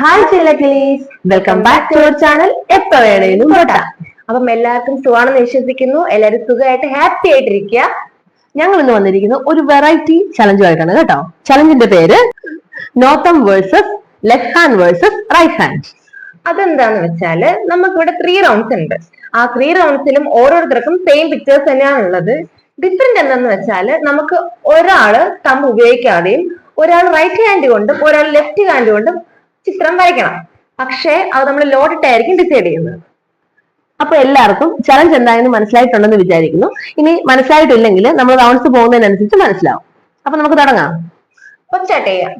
Hi ചില്ലക്കിളീസ്, welcome back to our channel. എപ്പോ വേണേലും തൊട്ടാ. അപ്പം എല്ലാവർക്കും സുഖമാണെന്ന് വിശ്വസിക്കുന്നു. എല്ലാവരും സുഖമായിട്ട് ഹാപ്പി ആയിട്ടിരിക്കുക. ഞങ്ങൾ ഇന്ന് വന്നിരിക്കുന്നത് ഒരു വെറൈറ്റി ചലഞ്ചുമായിട്ടാണ് കേട്ടോ. ചലഞ്ചിന്റെ പേര് north versus left hand versus right hand. അതെന്താന്ന് വെച്ചാല് നമുക്കിവിടെ 3 റൗണ്ട്സ് ഉണ്ട്. ആ 3 റൗണ്ട്സിലും ഓരോരുത്തർക്കും സെയിം പിക്ചേഴ്സ് തന്നെയാണ് ഉള്ളത്. ഡിഫറെന്റ് എന്താന്ന് വെച്ചാല് നമുക്ക് ഒരാള് തമ്പ് ഉപയോഗിക്കാതെയും ഒരാൾ റൈറ്റ് ഹാൻഡ് കൊണ്ടും ഒരാൾ ലെഫ്റ്റ് ഹാൻഡ് കൊണ്ടും ചിത്രം വരയ്ക്കണം. പക്ഷേ അത് നമ്മൾ ലോഡിട്ടായിരിക്കും ഡിസൈഡ് ചെയ്യുന്നത്. അപ്പൊ എല്ലാവർക്കും ചലഞ്ച് എന്തായെന്ന് മനസ്സിലായിട്ടുണ്ടെന്ന് വിചാരിക്കുന്നു. ഇനി മനസ്സിലായിട്ടില്ലെങ്കിൽ നമ്മൾ റൗണ്ട്സ് പോകുന്നതിനനുസരിച്ച് മനസ്സിലാവും. അപ്പൊ നമുക്ക് തുടങ്ങാം. സ്റ്റാർട്ട് ചെയ്യാം.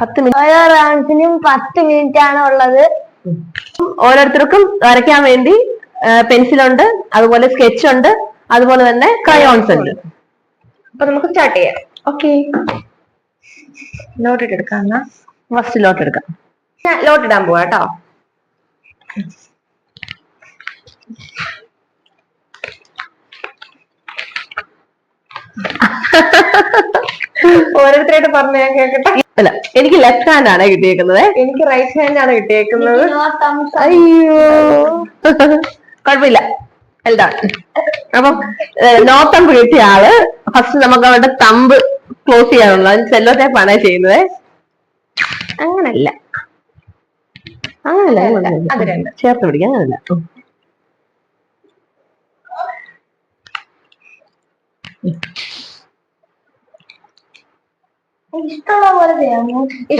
10 മിനിറ്റ്. ഓരോ റൗണ്ട്സിനും 10 മിനിറ്റ് ആണ് ഉള്ളത്. ഓരോരുത്തർക്കും വരയ്ക്കാൻ വേണ്ടി പെൻസിലുണ്ട്, അതുപോലെ സ്കെച്ച് ഉണ്ട്, അതുപോലെ തന്നെ ക്രയോൺസ് ഉണ്ട്. അപ്പൊ നമുക്ക് സ്റ്റാർട്ട് ചെയ്യാം. ഓക്കെ, ലോട്ട് എടുക്കാം. ഫസ്റ്റ് ലോട്ട് എടുക്കാം. ഞാൻ ലോട്ട് ഇടാൻ പോവാ കേട്ടോ. ഓരോരുത്തരായിട്ട് പറഞ്ഞു ഞാൻ കേക്കട്ടെ. അല്ല, എനിക്ക് ലെഫ്റ്റ് ഹാൻഡ് ആണ് കിട്ടിയേക്കുന്നത്. എനിക്ക് റൈറ്റ് ഹാൻഡ് ആണ് കിട്ടിയേക്കുന്നത്. അയ്യോ, കുഴപ്പമില്ല. അപ്പം നോ തമ്പ് കിട്ടിയ ആള് ഫസ്റ്റ് നമുക്ക് അവരുടെ തമ്പ് ക്ലോസ് ചെയ്യാനുള്ള സെല്ലോ ടേപ്പാണ് ചെയ്യുന്നത്. അങ്ങനല്ല, ചേർത്ത് പിടിക്കാം. അങ്ങനല്ല,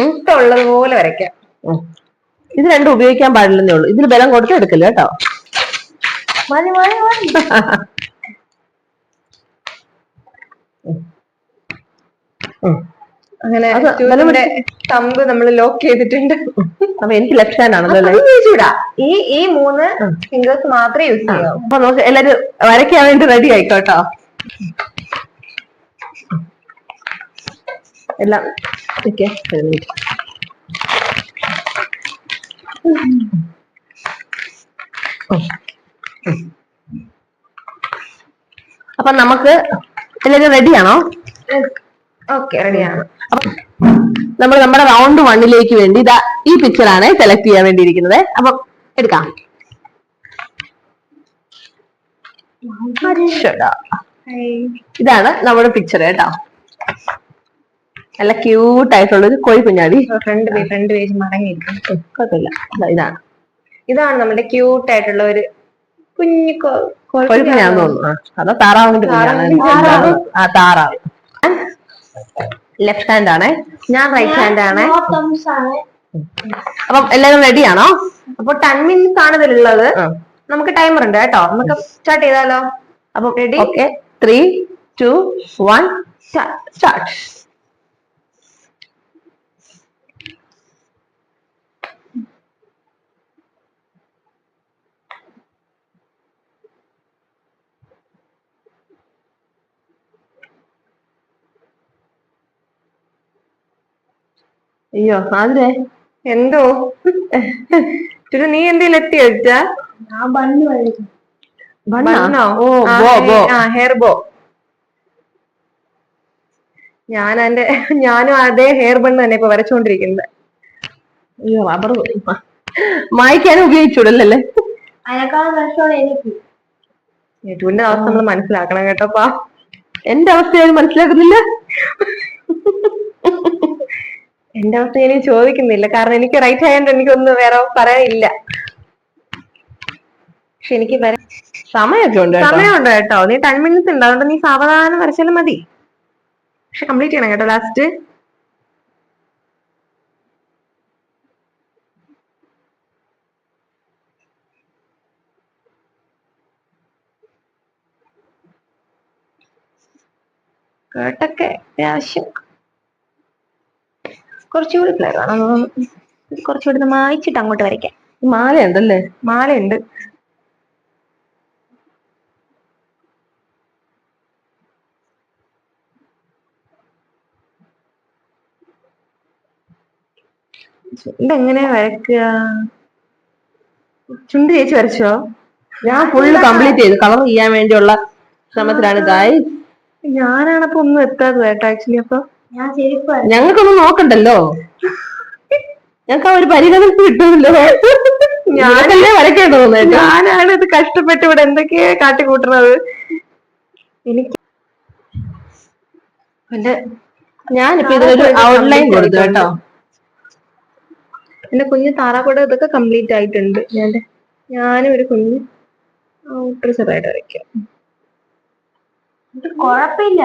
ഇഷ്ടമുള്ളത് പോലെ വരയ്ക്കാം. ഇത് രണ്ടും ഉപയോഗിക്കാൻ പാടില്ലെന്നേ ഉള്ളൂ. ഇതിൽ ബലം കൊടുത്ത് എടുക്കില്ല കേട്ടോ. അങ്ങനെ തമ്പ് നമ്മൾ ലോക്ക് ചെയ്തിട്ടുണ്ട്. അപ്പൊ എനിക്ക് ലെഫ്റ്റ് ഹാൻഡ് ആണല്ലോ. ഈ 3 ഫിംഗേഴ്സ് മാത്രമേ യൂസ് ചെയ്യാവൂ. അപ്പൊ നമുക്ക് എല്ലാരും വരയ്ക്കാൻ വേണ്ടി റെഡി ആയിക്കോട്ടോ. എല്ലാം അപ്പൊ നമുക്ക് എല്ലാരും റെഡിയാണോ? ഓക്കെ, റെഡിയാണ്. അപ്പൊ നമ്മൾ നമ്മുടെ റൗണ്ട് 1 വേണ്ടി ഇതാ ഈ പിക്ചറാണ് സെലക്ട് ചെയ്യാൻ വേണ്ടിയിരിക്കുന്നത്. അപ്പൊ എടുക്കാം. ഇതാണ് നമ്മുടെ പിക്ചർ കേട്ടോ. നല്ല ക്യൂട്ട് ആയിട്ടുള്ളൊരു കോഴി കുഞ്ഞാടി. ഫ്രണ്ട് പേജ് മടങ്ങിയിരിക്കും, കുഴപ്പമില്ല. ഇതാണ് നമ്മുടെ ക്യൂട്ട് ആയിട്ടുള്ള ഒരു കുഞ്ഞു കോഴി കുഞ്ഞാന്ന് തോന്നുന്നു. അതോ താറാവിന്റെ കുഞ്ഞാണ്? ആ, താറാവ്. ലെഫ്റ്റ് ഹാൻഡ് ആണ്, ഞാൻ റൈറ്റ് ഹാൻഡ് ആണ്. അപ്പം എല്ലാവരും റെഡിയാണോ? അപ്പൊ 10 മിനിറ്റ്സ് ആണ് ഇതിലുള്ളത്. നമുക്ക് ടൈമർ ഉണ്ട് കേട്ടോ. നമുക്ക് സ്റ്റാർട്ട് ചെയ്താലോ? അപ്പൊ റെഡി? Okay, 3, 2, 1 start. അയ്യോ, അതിനെ എന്തോ നീ എന്തേലും എത്തി വെച്ചാ? Hair bow. ഞാനും അതേ ഹെയർ ബണ്ണ് തന്നെ ഇപ്പൊ വരച്ചോണ്ടിരിക്കുന്നത്. അയ്യോ, റബ്ബർ മായ്ക്കാനും ഉപയോഗിച്ചൂടല്ലേ? യൂട്യൂബിന്റെ അവസ്ഥ നമ്മൾ മനസ്സിലാക്കണം കേട്ടോപ്പാ. എന്റെ അവസ്ഥ മനസ്സിലാക്കുന്നില്ല. എന്റെ അവസ്ഥ ഞാൻ ചോദിക്കുന്നില്ല, കാരണം എനിക്ക് റൈറ്റ് ഹാൻഡ്, എനിക്കൊന്നും വേറെ പറയാനില്ല. പക്ഷെ എനിക്ക് സമയമൊക്കെ ഉണ്ട് കേട്ടോ. നീ 10 മിനിറ്റ്സ് ഉണ്ട്, അതുകൊണ്ട് നീ സാവധാനം വരച്ചാലും മതി. പക്ഷെ കംപ്ലീറ്റ് ചെയ്യണം കേട്ടോ ലാസ്റ്റ്. കേട്ടൊക്കെ അത്യാവശ്യം കുറച്ചുകൂടി ക്ലിയർ ആണ്. കുറച്ചുകൂടി മായ്ച്ചിട്ട് അങ്ങോട്ട് വരയ്ക്കാം. മാലയുണ്ടല്ലേ? മാലയുണ്ട്. ഇതെങ്ങനെയാ വരയ്ക്കുക? ചുണ്ട് ചേച്ചി വരച്ചോ? ഞാൻ ഫുള്ള് കംപ്ലീറ്റ് ചെയ്തു. കളർ ചെയ്യാൻ വേണ്ടിയുള്ള ശ്രമത്തിലാണ് ഗായ്സ്. ഞാനാണപ്പോ ഒന്നും എത്താതെ കേട്ടോ ആക്ച്വലി. അപ്പൊ ഞങ്ങൾക്കൊന്നും നോക്കണ്ടല്ലോ. ഞങ്ങൾക്ക് ആ ഒരു പരിഗണന കിട്ടുമല്ലോ. ഞാനല്ലേ വരയ്ക്കേണ്ടി തോന്നുന്നത്. ഞാനാണ് ഇത് കഷ്ടപ്പെട്ട് ഇവിടെ എന്തൊക്കെയാ കാട്ടിക്കൂട്ടുന്നത്. എനിക്ക് ഞാനിപ്പോ ഇതിനൊരു ഔട്ട്ലൈൻ കൊടുത്തു കേട്ടോ. എന്റെ കുഞ്ഞ് താറാക്കൂടെ ഇതൊക്കെ കംപ്ലീറ്റ് ആയിട്ടുണ്ട്. ഞാനും ഒരു കുഞ്ഞ് ഔട്ടർ ചെറുതായിട്ട് വരയ്ക്കാം. കുഴപ്പമില്ല,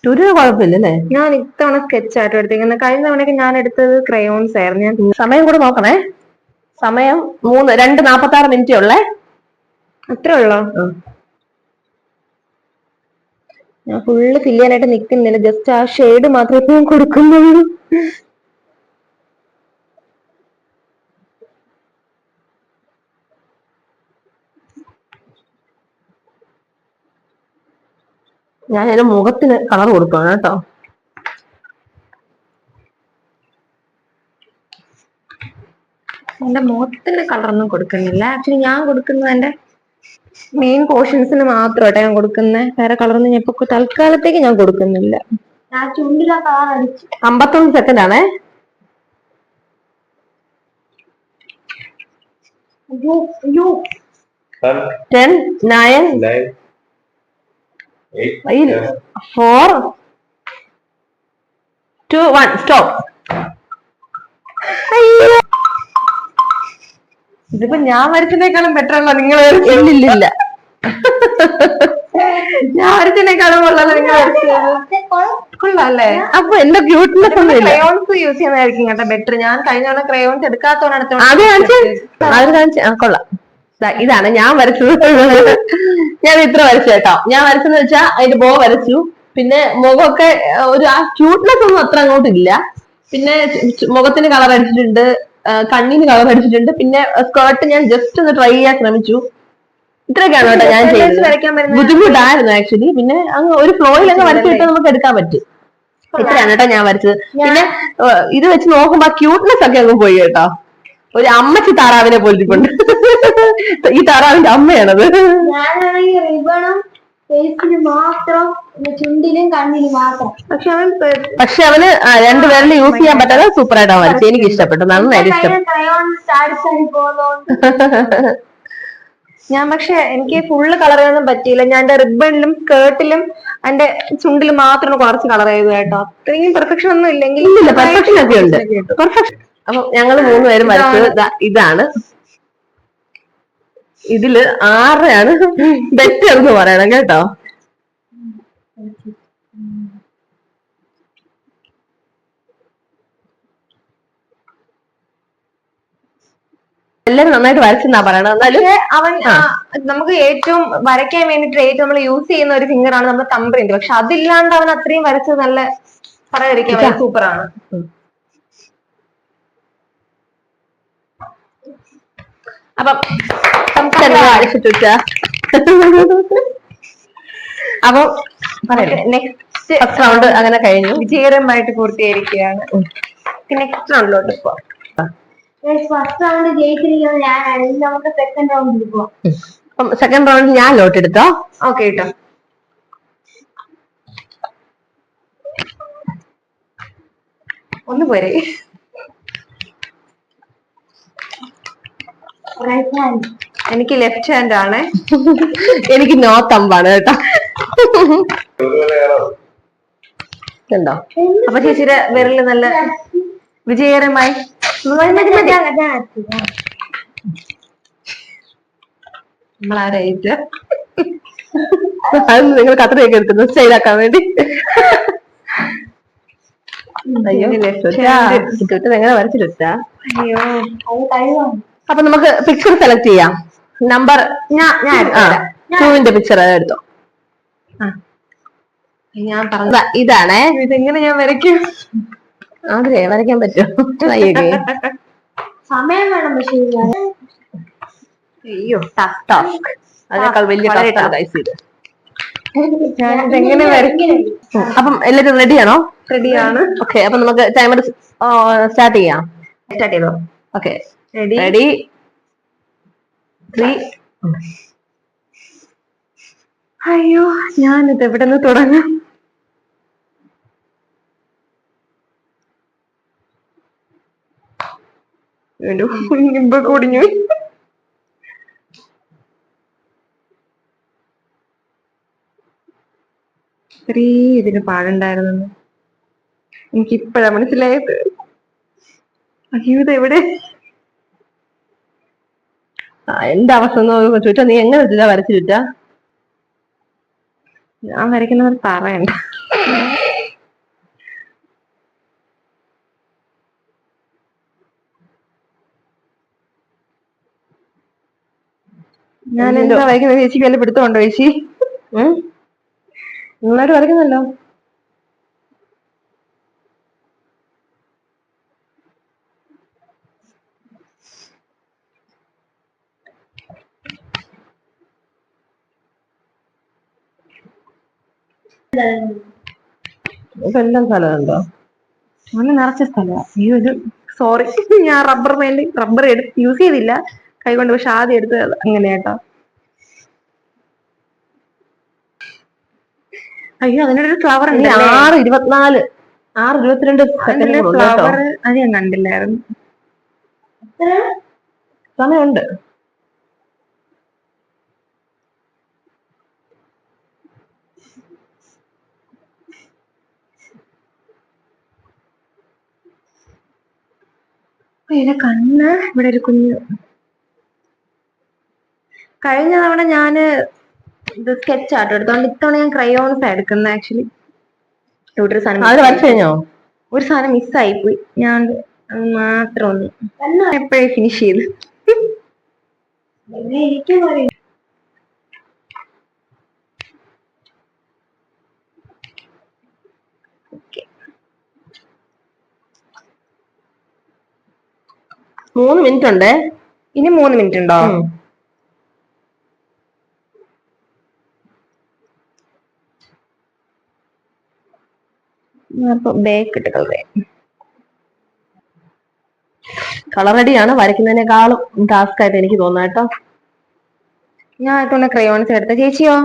കുഴപ്പമില്ലല്ലേ. ഞാൻ ഇത്തവണ സ്കെച്ച് ആയിട്ട് എടുത്തേക്കുന്നത്. കഴിഞ്ഞ തവണയൊക്കെ ഞാൻ എടുത്തത് ക്രയോൺസ് ആയിരുന്നു. ഞാൻ സമയം കൂടെ നോക്കണേ. സമയം 2:46 മിനിറ്റേ ഉള്ളേ. അത്രേ ഉള്ളോ? ഞാൻ ഫുള്ള് ഫില്ല് ചെയ്യാനായിട്ട് നിൽക്കുന്നില്ല. ജസ്റ്റ് ആ ഷെയ്ഡ് മാത്രമേ ഞാൻ കൊടുക്കുന്നുള്ളൂ. ഞാൻ എന്റെ മുഖത്തിന് കളർ കൊടുക്കണം കേട്ടോ. എന്റെ മുഖത്തിന് കളറൊന്നും കൊടുക്കുന്നില്ല. ആക്ച്വലി ഞാൻ കൊടുക്കുന്നത് എന്റെ മെയിൻ പോർഷൻസിന് മാത്രമായിട്ട് ഞാൻ കൊടുക്കുന്നത്. വേറെ കളറൊന്നും ഞാൻ ഇപ്പൊ തൽക്കാലത്തേക്ക് ഞാൻ കൊടുക്കുന്നില്ല. 51 സെക്കൻഡ് ആണേ. Ten, 9, 8, 4, 2, 1, stop. ഇതിപ്പോ ഞാൻ വരച്ചതിനേക്കാളും ബെറ്റർ അല്ല നിങ്ങൾ? ഇല്ലില്ല, ഞാൻ വരച്ചതിനേക്കാളും കൊള്ളാം നിങ്ങൾ കൊള്ളാല്ലേ. അപ്പൊ എന്റെ ക്യൂട്ട്നെസ് ഒന്നും ഇല്ല. ക്രയോൺസ് യൂസ് ചെയ്യുന്നതായിരിക്കും കേട്ടോ ബെറ്റർ. ഞാൻ കഴിഞ്ഞ തവണ ക്രയോൺസ് എടുക്കാത്തവരാണ്. കൊള്ളാം. ഇതാണ് ഞാൻ വരച്ചത്. ഞാൻ ഇത്ര വരച്ചു കേട്ടോ. ഞാൻ വരച്ചെന്ന് വെച്ചാൽ അതിന്റെ ബോ വരച്ചു. പിന്നെ മുഖമൊക്കെ ഒരു ആ ക്യൂട്ട്നെസ് ഒന്നും അത്ര അങ്ങോട്ടില്ല. പിന്നെ മുഖത്തിന് കളർ അടിച്ചിട്ടുണ്ട്, കണ്ണിന് കളർ അടിച്ചിട്ടുണ്ട്. പിന്നെ സ്കേർട്ട് ഞാൻ ജസ്റ്റ് ഒന്ന് ട്രൈ ചെയ്യാൻ ശ്രമിച്ചു. ഇത്രയൊക്കെയാണ് കേട്ടോ ഞാൻ ചെയ്തത്. ബുദ്ധിമുട്ടായിരുന്നു ആക്ച്വലി. പിന്നെ അങ്ങ് ഒരു ഫ്ലോയിൽ അങ്ങ് വരച്ചിട്ട് നമുക്ക് എടുക്കാൻ പറ്റും. ഇത്രയാണ് കേട്ടോ ഞാൻ വരച്ചത്. പിന്നെ ഇത് വെച്ച് നോക്കുമ്പോ ആ ക്യൂട്ട്നെസ് ഒക്കെ അങ്ങ് പോയി കേട്ടോ. ഒരു അമ്മച്ചി താറാവിനെ പോലിരിപ്പുണ്ട്. ഈ താറാവിന്റെ അമ്മയാണത്. ചുണ്ടിലും കണ്ണിലും മാത്രം. പക്ഷെ അവന് രണ്ടുപേരിൽ യൂസ് ചെയ്യാൻ പറ്റാതെ സൂപ്പറായിട്ടാണ് വരച്ചത്. എനിക്ക് ഇഷ്ടപ്പെട്ടു, നന്നായിട്ട് ഇഷ്ടപ്പെട്ടു. ഞാൻ പക്ഷെ എനിക്ക് ഫുള്ള് കളർ ചെയ്യാനൊന്നും പറ്റിയില്ല. ഞാൻ എന്റെ റിബണിലും സ്കേർട്ടിലും എന്റെ ചുണ്ടിലും മാത്രം കുറച്ച് കളർ ചെയ്തു കേട്ടോ. അത്രയും പെർഫെക്ഷൻ ഒന്നും ഇല്ലെങ്കിൽ പെർഫെക്ഷൻ ഒക്കെ ഉണ്ട്. അപ്പൊ ഞങ്ങൾ 3 പേരും വരച്ചത് ഇതാണ്. ഇതില് 6 ബെറ്റർ എന്ന് പറയണം കേട്ടോ. എല്ലാരും നന്നായിട്ട് വരച്ചെന്നാ പറയണത്. എന്നാലും അവൻ നമുക്ക് ഏറ്റവും വരയ്ക്കാൻ വേണ്ടിട്ട് ഏറ്റവും നമ്മൾ യൂസ് ചെയ്യുന്ന ഒരു ഫിംഗർ ആണ് നമ്മുടെ തമ്പ് പ്രിന്റ്. പക്ഷെ അതില്ലാണ്ട് അവൻ അത്രയും വരച്ചത് നല്ല പറയാതിരിക്കാൻ സൂപ്പറാണ്. അപ്പം അപ്പൊ നെക്സ്റ്റ് റൗണ്ട് അങ്ങനെ കഴിഞ്ഞു, വിജയകരമായിട്ട് പൂർത്തീകരിക്കുകയാണ്. നെക്സ്റ്റ് റൗണ്ടിലോട്ട് ഇപ്പൊ ഫസ്റ്റ് റൗണ്ട് ജയിച്ചിരിക്കുന്നത് ഞാനാണ്. നമുക്ക് സെക്കൻഡ് റൗണ്ടിൽ പോവാം. സെക്കൻഡ് റൗണ്ടിൽ ഞാൻ ലോട്ട് എടുത്തോ. ഓക്കെ കേട്ടോ. ഒന്ന് പോരെ. എനിക്ക് ലെഫ്റ്റ് ഹാൻഡ് ആണ്. എനിക്ക് നോ തമ്പാണ് കേട്ടോ. ഉണ്ടോ? അപ്പൊ ചേച്ചിയുടെ വിരല് നല്ല വിജയകരമായി. നമ്മളാരായിട്ട് നിങ്ങൾ കത്രയൊക്കെ എടുക്കുന്നു സ്റ്റൈലാക്കാൻ വേണ്ടി. അയ്യോ എങ്ങനെ വരച്ചിട്ടാ. അയ്യോ അപ്പൊ നമുക്ക് പിക്ചർ സെലക്ട് ചെയ്യാം. നമ്പർ ഞാൻ 2ന്റെ പിക്ചർ എടുത്തോ. ഞാൻ പറഞ്ഞ ഇതാണേ. ഇതെങ്ങനെ ഞാൻ വരയ്ക്കും? അതെ, വരയ്ക്കാൻ പറ്റും. സമയം വേണം. പക്ഷേ അയ്യോ അതിനേക്കാൾ വലിയ ഞാനിതെങ്ങനെ വരയ്ക്കും? അപ്പം എല്ലാരും റെഡിയാണോ? റെഡിയാണ്. ഓക്കെ, അപ്പൊ നമുക്ക് ടൈമർ സ്റ്റാർട്ട് ചെയ്യാം. സ്റ്റാർട്ട് ചെയ്തോ? Okay, ready 3. അയ്യോ, ഞാനിത് എവിടെ നിന്ന് തുടങ്ങാം? ഇപ്പൊ കുടിഞ്ഞു. ഇത്രയും ഇതിന് പാടുണ്ടായിരുന്നു. എനിക്കിപ്പഴാ മനസ്സിലായത്. അയ്യോ ഇത് എവിടെ. എന്റെ അവസ്ഥ ഒന്ന് ചുറ്റാ, നീ എങ്ങനെ ചുറ്റാ വരച്ചു ചുറ്റാ? ഞാൻ വരയ്ക്കുന്നവർ പറയണ്ട. ഞാൻ എന്താ വരയ്ക്കുന്നത് ചേച്ചിക്ക് വല്ല പിടുത്തമുണ്ടോ ചേച്ചി? നന്നായിട്ട് വരയ്ക്കുന്നല്ലോ. ഇതെല്ലാം സ്ഥലമുണ്ടോ? അങ്ങനെ നിറച്ച സ്ഥലമാണ്. ഈ ഒരു സോറി, ഞാൻ റബ്ബർ യൂസ് ചെയ്തില്ല കൈകൊണ്ട്, പക്ഷെ ആദ്യം എടുത്തത് അങ്ങനെയാട്ടോ. അയ്യോ അതിനൊരു ഫ്ലവർ ഉണ്ട്. 6:24 6:22 ഫ്ലവർ അത് ഞാൻ കണ്ടില്ലായിരുന്നു. സമയമുണ്ട്. കണ്ണ് ഇവിടെ ഒരു കുഞ്ഞു. കഴിഞ്ഞ തവണ ഞാന് ഇത് സ്കെച്ച് ആട്ടോ എടുത്തോണ്ട് ഇത്തവണ ഞാൻ ക്രയോൺസ് എടുക്കുന്നത്. ആക്ച്വലി ഒരു സാധനം മിസ്സായി പോയി. ഞാൻ മാത്രം ഒന്ന് എപ്പോഴേ ഫിനിഷ് ചെയ്ത്. മൂന്ന് മിനിറ്റ് ഉണ്ട്. ഇനി 3 മിനിറ്റ് ഉണ്ടോ? ബേക്ക് ഇട്ട് കളർ അടിയാണ് വരയ്ക്കുന്നതിനേക്കാളും ടാസ്ക് ആയിട്ട് എനിക്ക് തോന്നുന്നത് കേട്ടോ. ഞാൻ ഇത്തവണ ക്രയോൺസ് എടുത്ത. ചേച്ചിയോ?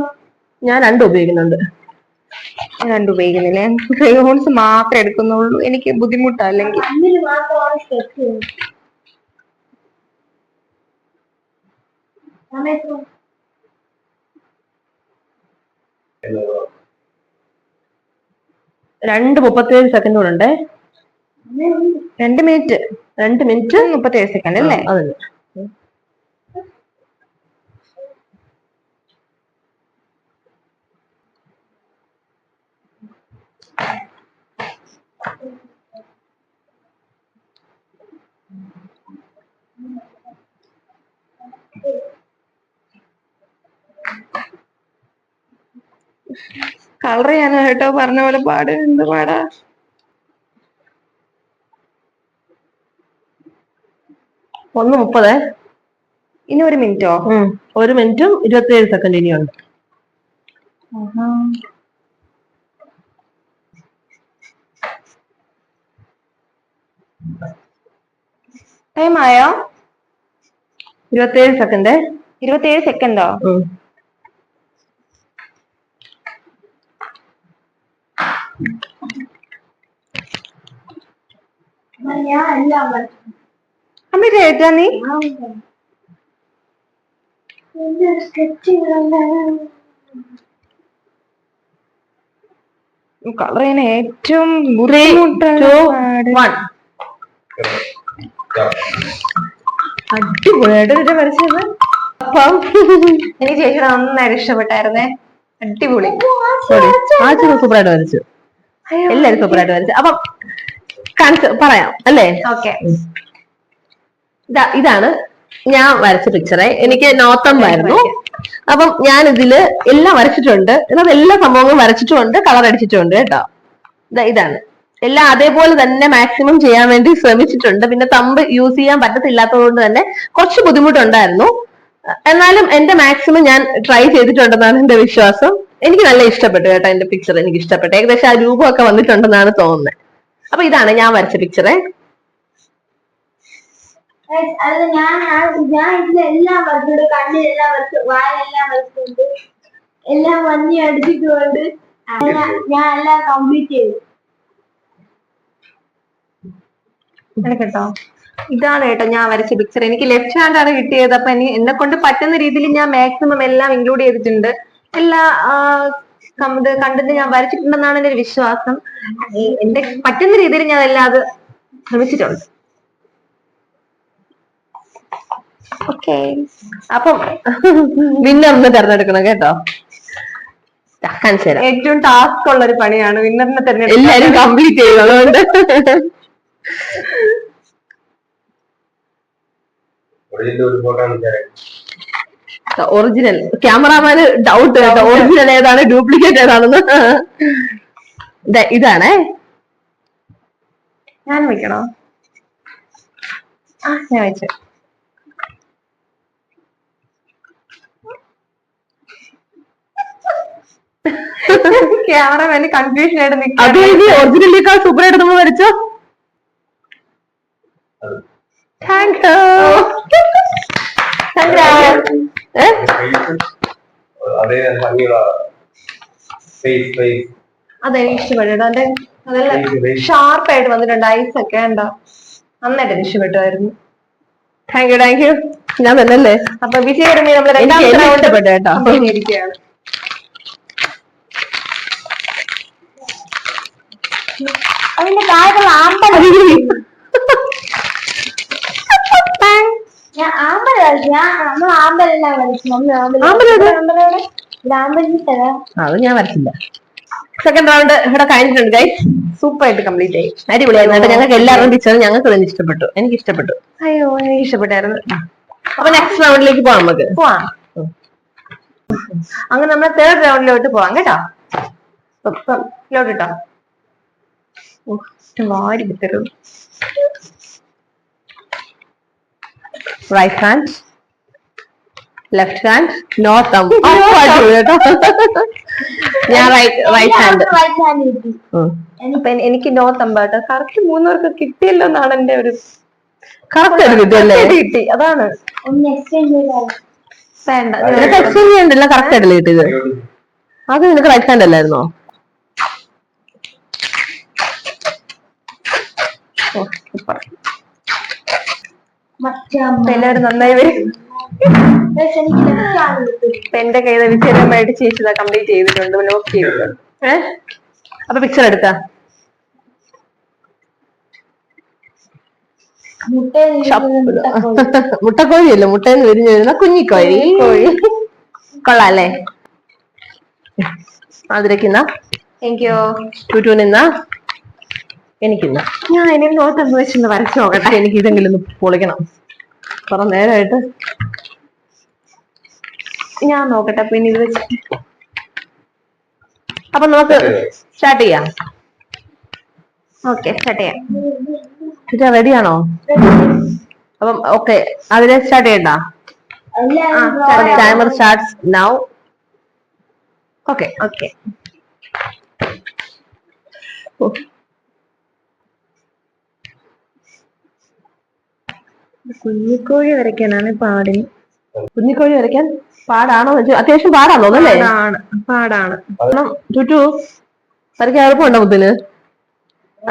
ഞാൻ 2 ഉപയോഗിക്കുന്നുണ്ട്. 2 ഉപയോഗിക്കുന്നില്ലേ? ക്രയോൺസ് മാത്രമേ എടുക്കുന്നുള്ളൂ. എനിക്ക് ബുദ്ധിമുട്ടാ അല്ലെങ്കിൽ. രണ്ട് 37 സെക്കൻഡ് കൂടെ ഉണ്ട്. 2 മിനിറ്റ് 37 സെക്കൻഡ് അല്ലേ? അതെ. കളർ ചെയ്യാനോ കേട്ടോ പറഞ്ഞ പോലെ പാട്. എന്ത് പാടാ. ഒന്ന് 30. ഇനി 1 മിനിറ്റോ? 1 മിനിറ്റും 27 സെക്കൻഡ് ഇനിയുണ്ട്. ടൈം ആയോ? 27 സെക്കൻഡ്. 27 സെക്കൻഡോ? അമ്മ കേട്ടാ നീ? കളർ ചെയ്യാൻ ഏറ്റവും അടിപൊളിയായിട്ട് വരച്ചത്. അപ്പം എനിക്ക് ചേച്ചിയുടെ നന്നായിട്ട് ഇഷ്ടപ്പെട്ടായിരുന്നേ. അടിപൊളി. സൂപ്പറായിട്ട് വരച്ചു. എല്ലാരും സൂപ്പറായിട്ട് വരച്ചു. അപ്പം പറയാം അല്ലേ? ഓക്കെ. ഇതാണ് ഞാൻ വരച്ച പിക്ചറെ. എനിക്ക് നോത്തമ്പായിരുന്നു. അപ്പം ഞാൻ ഇതില് എല്ലാം വരച്ചിട്ടുണ്ട്. എന്നാൽ എല്ലാ സംഭവങ്ങളും വരച്ചിട്ടുമുണ്ട്, കളർ അടിച്ചിട്ടുണ്ട് കേട്ടോ. ഇതാണ് എല്ലാം അതേപോലെ തന്നെ മാക്സിമം ചെയ്യാൻ വേണ്ടി ശ്രമിച്ചിട്ടുണ്ട്. പിന്നെ തമ്പ് യൂസ് ചെയ്യാൻ പറ്റത്തില്ലാത്തത് കൊണ്ട് തന്നെ കുറച്ച് ബുദ്ധിമുട്ടുണ്ടായിരുന്നു. എന്നാലും എന്റെ മാക്സിമം ഞാൻ ട്രൈ ചെയ്തിട്ടുണ്ടെന്നാണ് എന്റെ വിശ്വാസം. എനിക്ക് നല്ല ഇഷ്ടപ്പെട്ടു കേട്ടോ. എന്റെ പിക്ചർ എനിക്ക് ഇഷ്ടപ്പെട്ടു. ഏകദേശം ആ രൂപമൊക്കെ വന്നിട്ടുണ്ടെന്നാണ് തോന്നുന്നത്. അപ്പൊ ഇതാണ് ഞാൻ വരച്ച പിക്ചറെ. ഞാൻ ഇതിലെല്ലാം വരച്ചിട്ടുണ്ട്. കണ്ണിലെല്ലാം വരച്ചു, വായെല്ലാം വരച്ചിട്ടുണ്ട്, എല്ലാം മഞ്ഞ അടിച്ചിട്ടുണ്ട്. ഞാൻ എല്ലാം കംപ്ലീറ്റ് ചെയ്തു കേട്ടോ. ഇതാണ് കേട്ടോ ഞാൻ വരച്ച പിക്ചർ. എനിക്ക് ലെഫ്റ്റ് ഹാൻഡ് ആണ് കിട്ടിയത്. അപ്പൊ എന്നെ കൊണ്ട് പറ്റുന്ന രീതിയിൽ ഞാൻ മാക്സിമം എല്ലാം ഇൻക്ലൂഡ് ചെയ്തിട്ടുണ്ട്. എല്ലാ കണ്ടന്റ് ഞാൻ വരച്ചിട്ടുണ്ടെന്നാണ് എന്റെ ഒരു വിശ്വാസം. എന്റെ പറ്റുന്ന രീതിയിൽ ഞാൻ എല്ലാം അത് ശ്രമിച്ചിട്ടുണ്ട്. ഓക്കെ, അപ്പം വിന്നറിന് തെരഞ്ഞെടുക്കണം കേട്ടോ. കാണിച്ചു തരാം. ഏറ്റവും ടാസ്ക് ഉള്ള ഒരു പണിയാണ് വിന്നറിനെ തെരഞ്ഞെടുക്കുക. എല്ലാരും കംപ്ലീറ്റ് ചെയ്യും. അതുകൊണ്ട് ഒറിജിനൽ ക്യാമറാമാന് ഡൗട്ട് കേട്ടോ, ഒറിജിനൽ ഏതാണ് ഡ്യൂപ്ലിക്കേറ്റ് ഏതാണെന്ന്. ഇതാണേ. ഞാൻ വെക്കണോ? ഞാൻ വെച്ചു. ക്യാമറമാന് കൺഫ്യൂഷൻ ആയിട്ട് നിൽക്കും. അത് ഒറിജിനലിനേക്കാൾ സൂപ്പർ ആയിട്ട് നമ്മൾ വരച്ചോ. Thank you. അതെനിക്ക് ഇഷ്ടപ്പെട്ടു. അതെല്ലാം ഷാർപ്പായിട്ട് വന്നിട്ടുണ്ട്. ഐസൊക്കെ ഉണ്ടോ, നന്നായിട്ട് എനിക്ക് ഇഷ്ടപ്പെട്ടായിരുന്നു. Thank you, thank you. ഞാൻ തന്നല്ലേ. അപ്പൊ വിജയകരമായി നമ്മൾ രണ്ടാമത്തെ റൗണ്ട് കേട്ടോ ഇരിക്കുകയാണ്. അതിന്റെ താഴെയുള്ള ആമ്പൽ ഞാൻ ആമ്പൽ കളിച്ചു. നമ്മൾ ആമ്പലെല്ലാം കളിച്ചു. ആമ്പലിന് തരാം. അത് ഞാൻ വരച്ചില്ല. സെക്കൻഡ് റൗണ്ട് ഇവിടെ കഴിഞ്ഞിട്ടുണ്ട് ഗൈസ്. സൂപ്പർ ആയിട്ട് കംപ്ലീറ്റ് ആയി. അടിപൊളിയായിരുന്നു. ഞങ്ങൾക്ക് എല്ലാവരും ടീച്ചറും ഞങ്ങൾക്ക് തന്നെ ഇഷ്ടപ്പെട്ടു. എനിക്ക് ഇഷ്ടപ്പെട്ടു. അയ്യോ, എനിക്ക് ഇഷ്ടപ്പെട്ടായിരുന്നു. അപ്പൊ നെക്സ്റ്റ് റൗണ്ടിലേക്ക് പോവാം. നമുക്ക് പോവാം. അങ്ങനെ നമ്മൾ തേർഡ് റൗണ്ടിലോട്ട് പോവാം കേട്ടോ. ലോട്ടോ വാരി വിത്തരും. Right hand, left hand, no thumb. കേട്ടോ, ഞാൻ റൈറ്റ് ഹാൻഡ്. അപ്പൊ എനിക്ക് നോ തമ്പാട്ടോ. കറക്റ്റ് 3 പേർക്ക് കിട്ടിയല്ലോ എന്നാണ് എന്റെ ഒരു കറക്റ്റ് കിട്ടിയല്ലേ. കിട്ടി, അതാണ്. ഒന്ന് എക്സ്ചേഞ്ച് ചെയ്താൽ വേണ്ട, നിനക്ക് എക്സ്ചേഞ്ച് ചെയ്യണ്ടല്ല, കറക്റ്റ് ആയിട്ടല്ലേ കിട്ടിയത്. അത് നിനക്ക് റൈറ്റ് ഹാൻഡ് അല്ലായിരുന്നോ? എല്ലാവരും നന്നായി വരും. എന്റെ കയ്യിൽ വിജയമായിട്ട് ചേച്ചി കംപ്ലീറ്റ് ചെയ്തിട്ടുണ്ട്, ലോക്ക് ചെയ്തിട്ടുണ്ട്. അപ്പൊ പിക്ചർ എടുത്താ മുട്ടക്കോഴിയല്ലോ, മുട്ടയിൽ നിന്ന് വിരിഞ്ഞു വരുന്ന കുഞ്ഞിക്കോഴി. കൊള്ളാല്ലേ? അതിലേക്കിന്ന എനിക്കോ ടൂനിന്ന എനിക്കിന്ന. ഞാൻ ഇനി നോട്ട് വെച്ചൊന്ന് വരച്ചു നോക്കട്ടെ. എനിക്ക് ഇതെങ്കിലും ഒന്ന് പൊളിക്കണം. കുറെ നേരമായിട്ട് ഞാൻ നോക്കട്ടെ. പിന്നെ ഇത് വെച്ച് അപ്പൊ നമുക്ക് സ്റ്റാർട്ട് ചെയ്യാം. ഓക്കെ, സ്റ്റാർട്ട് ചെയ്യാം. റെഡിയാണോ? അപ്പം ഓക്കെ, അതിനെ സ്റ്റാർട്ട് ചെയ്യണ്ട. Timer starts now. Okay okay. കുഞ്ഞിക്കോഴി വരയ്ക്കാനാണ് പാടിന്. കുഞ്ഞിക്കോഴി വരയ്ക്കാൻ പാടാണോ? അത്യാവശ്യം പാടാണോ? അല്ലേ? പാടാണ്. ചുറ്റു വരയ്ക്കാൻ എളുപ്പമുണ്ടോ മുത്തിന്?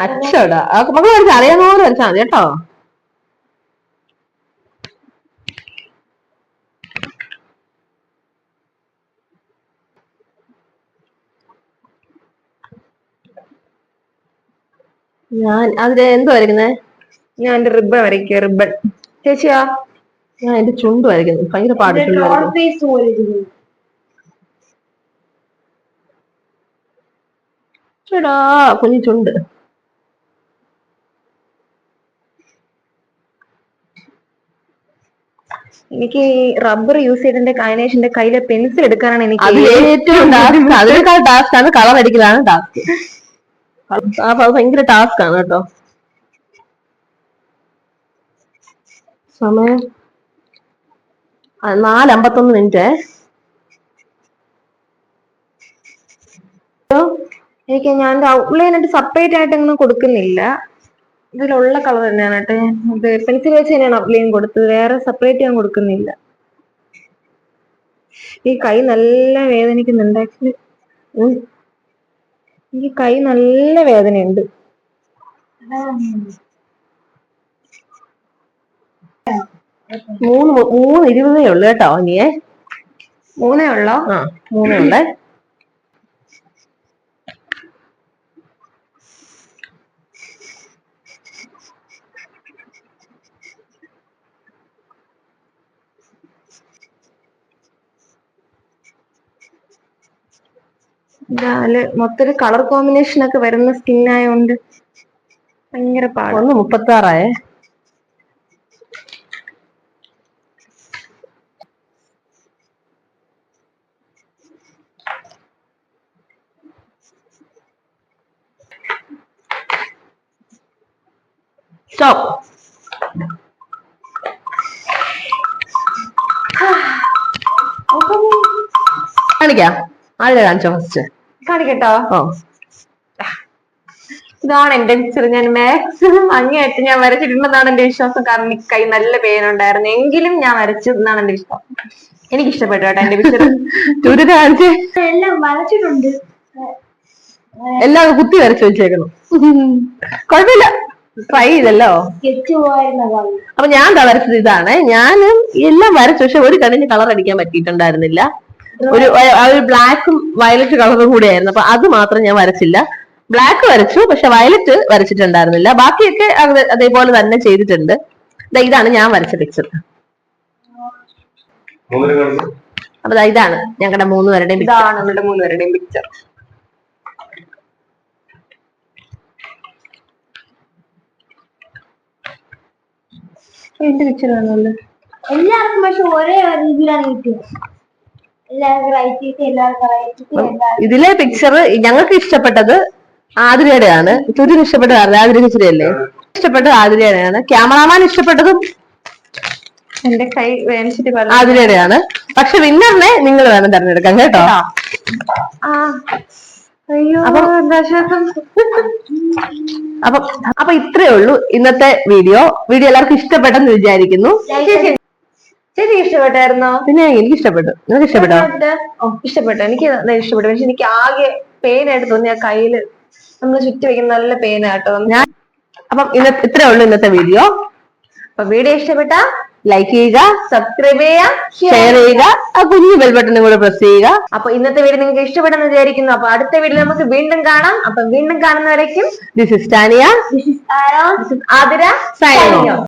അച്ചോടാ, നമുക്ക് വരച്ച അറിയാവുന്ന പോലെ വരച്ചാൽ മതി കേട്ടോ. ഞാൻ അതിന് എന്തോ വരയ്ക്കുന്നേ? ഞാൻ എന്റെ റിബൺ വരയ്ക്കുക. റിബൺ. ചേച്ചിയാ? ഞാൻ എന്റെ ചുണ്ട് വരയ്ക്കുന്നു. ഭയങ്കര പാട്. ചേടാ കുഞ്ഞു ചുണ്ട്. എനിക്ക് ഈ റബ്ബർ യൂസ് ചെയ്തതിന്റെ കായനേഷന്റെ കയ്യിലെ പെൻസിൽ എടുക്കാനാണ് എനിക്ക് ഏറ്റവും ടാസ്ക്. അതിനേക്കാൾ ടാസ്ക് ആണ് കളർ അടിക്കലാണ് ടാസ്ക്. അപ്പൊ അത് ഭയങ്കര ടാസ്ക് ആണ് കേട്ടോ. സമയം 4:51. എനിക്ക് ഞാൻ ഔട്ട്ലൈൻ ആയിട്ട് സെപ്പറേറ്റ് ആയിട്ട് ഒന്നും കൊടുക്കുന്നില്ല. ഇതിലുള്ള കളർ തന്നെയാണ് കേട്ടോ. ഇത് പെൻസിൽ വെച്ച് തന്നെയാണ് ഔട്ട്ലൈൻ കൊടുത്തത്. വേറെ സെപ്പറേറ്റ് ഞാൻ കൊടുക്കുന്നില്ല. ഈ കൈ നല്ല വേദനിക്കുന്നുണ്ട് ആക്ച്വലി. എനിക്ക് കൈ നല്ല വേദനയുണ്ട്. 3:20 ഉള്ളു കേട്ടോ ഇനിയേ. 3 ഉള്ളോ? ആ 3 ഉള്ളേ. മൊത്തം കളർ കോമ്പിനേഷൻ ഒക്കെ വരുന്ന സ്കിൻ ആയതുകൊണ്ട് ഭയങ്കര പാടാ. 1:36 സ്റ്റോപ്പ്. കാണിക്കാം. ആരുടെ കാണിച്ചോ ഫസ്റ്റ്? കാണിക്കട്ടോ? ഓ ഇതാണ് എന്റെ പിക്ചർ. ഞാൻ മാക്സിമം അങ്ങേയറ്റം ഞാൻ വരച്ചിട്ടുണ്ടെന്നാണ് എന്റെ വിശ്വാസം. കാരണം ഈ കൈ നല്ല പെയിൻ ഉണ്ടായിരുന്നു, എങ്കിലും ഞാൻ വരച്ചതെന്നാണ് എന്റെ വിശ്വാസം. എനിക്ക് ഇഷ്ടപ്പെട്ടു കേട്ടോ എന്റെ പിക്ചർ. കാണിച്ചേ. എല്ലാം വരച്ചിട്ടുണ്ട്. എല്ലാം കുത്തി വരച്ചു വെച്ചേക്കുന്നു. കുഴപ്പമില്ല, ട്രൈ ചെയ്തല്ലോ. സ്കെച്ച് പോയിരുന്നതാണ്. അപ്പൊ ഞാൻ വരച്ചത് ഇതാണ്. ഞാനും എല്ലാം വരച്ചു, പക്ഷെ ഒരു കണ്ണിന് കളർ അടിക്കാൻ പറ്റിയിട്ടുണ്ടായിരുന്നില്ല. ഒരു ബ്ലാക്കും വയലറ്റ് കളറും കൂടെ ആയിരുന്നു. അപ്പൊ അത് മാത്രം ഞാൻ വരച്ചില്ല. ബ്ലാക്ക് വരച്ചു, പക്ഷെ വയലറ്റ് വരച്ചിട്ടുണ്ടായിരുന്നില്ല. ബാക്കിയൊക്കെ അതേപോലെ തന്നെ ചെയ്തിട്ടുണ്ട്. ഇതാണ് ഞാൻ വരച്ച പിക്ചർ. അപ്പൊ ഇതാണ് ഞങ്ങളുടെ 3 പേരുടെയും. ഇതാണ് നമ്മുടെ 3 പേരുടെയും പിക്ചർ. എന്റെ പിക്ചർ ആണല്ലോ. എല്ലാവർക്കും പക്ഷെ ഒരേ രീതിയിലാണ് കിട്ടിയത്. എല്ലാവർക്കും റൈറ്റ് ചെയ്തിട്ട് എല്ലാവർക്കും ഇതിലെ പിക്ചർ ഞങ്ങൾക്ക് ഇഷ്ടപ്പെട്ടത് ആതിരയുടെയാണ്. തുരിന് ഇഷ്ടപ്പെട്ടത് ആതിര ചേച്ചിയല്ലേ? ഇഷ്ടപ്പെട്ടത് ആതിരയുടെയാണ്. ക്യാമറാമാൻ ഇഷ്ടപ്പെട്ടതും എന്റെ കൈ വേദനിച്ചിട്ട് ആതിരയുടെയാണ്. പക്ഷെ വിന്നറിനെ നിങ്ങൾ വേണം തെരഞ്ഞെടുക്കാൻ കേട്ടോ. അയ്യോ അപ്പൊ ഇത്രയേ ഉള്ളൂ ഇന്നത്തെ വീഡിയോ. എല്ലാവർക്കും ഇഷ്ടപ്പെട്ടെന്ന് വിചാരിക്കുന്നു. ചേച്ചി ഇഷ്ടപ്പെട്ടായിരുന്നോ? പിന്നെ എനിക്ക് ഇഷ്ടപ്പെട്ടു. നിങ്ങൾക്ക് ഇഷ്ടപ്പെട്ടോ? ഇഷ്ടപ്പെട്ടു, എനിക്ക് ഇഷ്ടപ്പെട്ടു. പക്ഷെ എനിക്ക് ആകെ പെയിൻ ആയിട്ട് തോന്നി. ആ കയ്യില് നമ്മൾ ചുറ്റി വെക്കുന്ന നല്ല പെയിൻ ആട്ടോ. അപ്പം ഇത്രേ ഉള്ളൂ ഇന്നത്തെ വീഡിയോ. അപ്പൊ വീഡിയോ ഇഷ്ടപ്പെട്ട ലൈക്ക് ചെയ്യുക, സബ്സ്ക്രൈബ് ചെയ്യുക, ഷെയർ ചെയ്യുക, ആ കുഞ്ഞു ബെൽ ബട്ടണും കൂടെ പ്രസ് ചെയ്യുക. അപ്പൊ ഇന്നത്തെ വീഡിയോ നിങ്ങൾക്ക് ഇഷ്ടപ്പെടുന്ന വിചാരിക്കുന്നു. അപ്പൊ അടുത്ത വീഡിയോ നമുക്ക് വീണ്ടും കാണാം. അപ്പൊ വീണ്ടും കാണുന്നവരേക്കും this is Tania, This is Aaron. Athira. signing off.